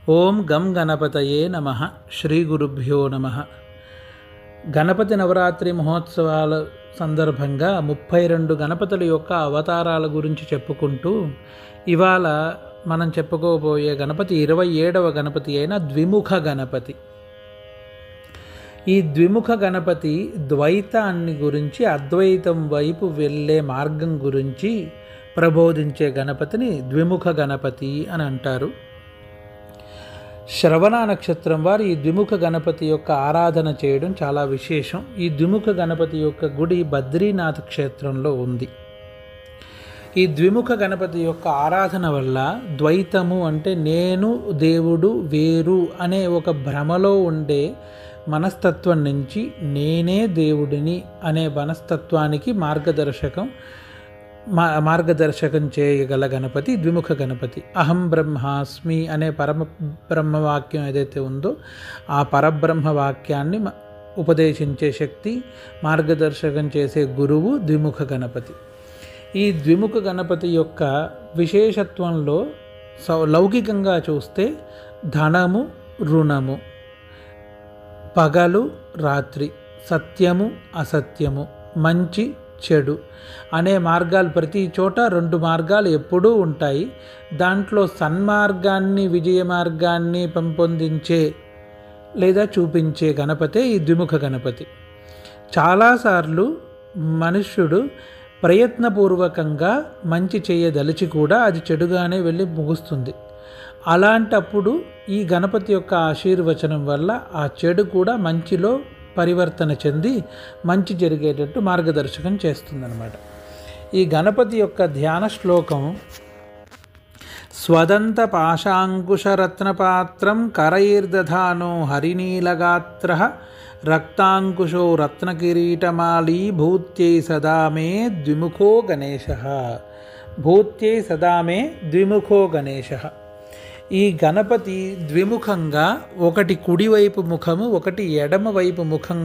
ఓం గం గణపతయే నమః. శ్రీ గురుభ్యో నమః. గణపతి నవరాత్రి మహోత్సవాల సందర్భంగా 32 గణపతుల యొక్క అవతారాల గురించి చెప్పుకుంటూ ఇవాళ మనం చెప్పుకోబోయే గణపతి 27వ గణపతి అయిన ద్విముఖ గణపతి. ఈ ద్విముఖ గణపతి ద్వైతాన్ని గురించి, అద్వైతం వైపు వెళ్ళే మార్గం గురించి ప్రబోధించే గణపతిని ద్విముఖ గణపతి అని అంటారు. శ్రవణ నక్షత్రం వారు ఈ ద్విముఖ గణపతి యొక్క ఆరాధన చేయడం చాలా విశేషం. ఈ ద్విముఖ గణపతి యొక్క గుడి బద్రీనాథ్ క్షేత్రంలో ఉంది. ఈ ద్విముఖ గణపతి యొక్క ఆరాధన వల్ల ద్వైతము అంటే నేను దేవుడు వేరు అనే ఒక భ్రమలో ఉండే మనస్తత్వం నుంచి నేనే దేవుడిని అనే మనస్తత్వానికి మార్గదర్శకం చేయగల గణపతి ద్విముఖ గణపతి. అహం బ్రహ్మాస్మి అనే పరబ్రహ్మవాక్యం ఏదైతే ఉందో ఆ పరబ్రహ్మవాక్యాన్ని ఉపదేశించే శక్తి, మార్గదర్శకం చేసే గురువు ద్విముఖ గణపతి. ఈ ద్విముఖ గణపతి యొక్క విశేషత్వంలో లౌకికంగా చూస్తే ధనము రుణము, పగలు రాత్రి, సత్యము అసత్యము, మంచి చెడు అనే మార్గాలు ప్రతి చోట 2 మార్గాలు ఎప్పుడూ ఉంటాయి. దాంట్లో సన్మార్గాన్ని, విజయ మార్గాన్ని పెంపొందించే లేదా చూపించే గణపతే ఈ ద్విముఖ గణపతి. చాలాసార్లు మనుష్యుడు ప్రయత్నపూర్వకంగా మంచి చేయదలిచి కూడా అది చెడుగానే వెళ్ళి ముగుస్తుంది. అలాంటప్పుడు ఈ గణపతి యొక్క ఆశీర్వచనం వల్ల ఆ చెడు కూడా మంచిలో పరివర్తన చెంది మంచి జరిగేటట్టు మార్గదర్శకం చేస్తుందన్నమాట. ఈ గణపతి యొక్క ధ్యాన శ్లోకం స్వదంత పాశాంకుశరత్నపాత్రం కరైర్దధానో హరినీలగాత్ర రక్తాంకుశో రత్నకిరీటమాళీ భూత్యై సదా మే ద్విముఖో గణేశ. భూత్యై సదా మే ద్విముఖో గణేశ. ఈ గణపతి ద్విముఖంగా, ఒకటి కుడివైపు ముఖము, ఒకటి ఎడమవైపు ముఖం